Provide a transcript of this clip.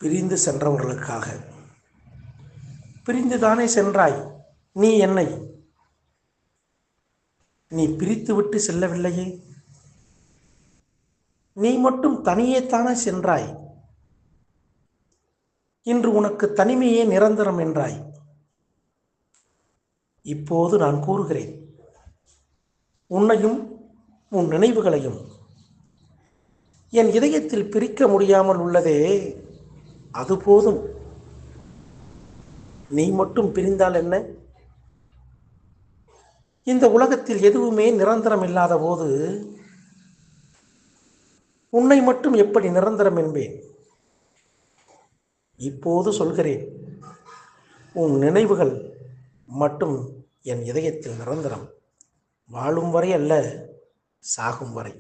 பிரிந்து சென்றவர்களுக்காக. பிரிந்துதானே சென்றாய் நீ என்னை, நீ பிரித்துவிட்டு செல்லவில்லையே. நீ மட்டும் தனியே தானே சென்றாய். இன்று உனக்கு தனிமையே நிரந்தரம் என்றாய். இப்போது நான் கூறுகிறேன், உன்னையும் உன் நினைவுகளையும் என் இதயத்தில் பிரிக்க முடியாமல் உள்ளதே, அது போதும். நீ மட்டும் பிரிந்தால் என்ன? இந்த உலகத்தில் எதுவுமே நிரந்தரம் இல்லாத போது உன்னை மட்டும் எப்படி நிரந்தரம் என்பேன்? இப்போது சொல்கிறேன், உன் நினைவுகள் மட்டும் என் இதயத்தில் நிரந்தரம். வாழும் வரை அல்ல, சாகும் வரை.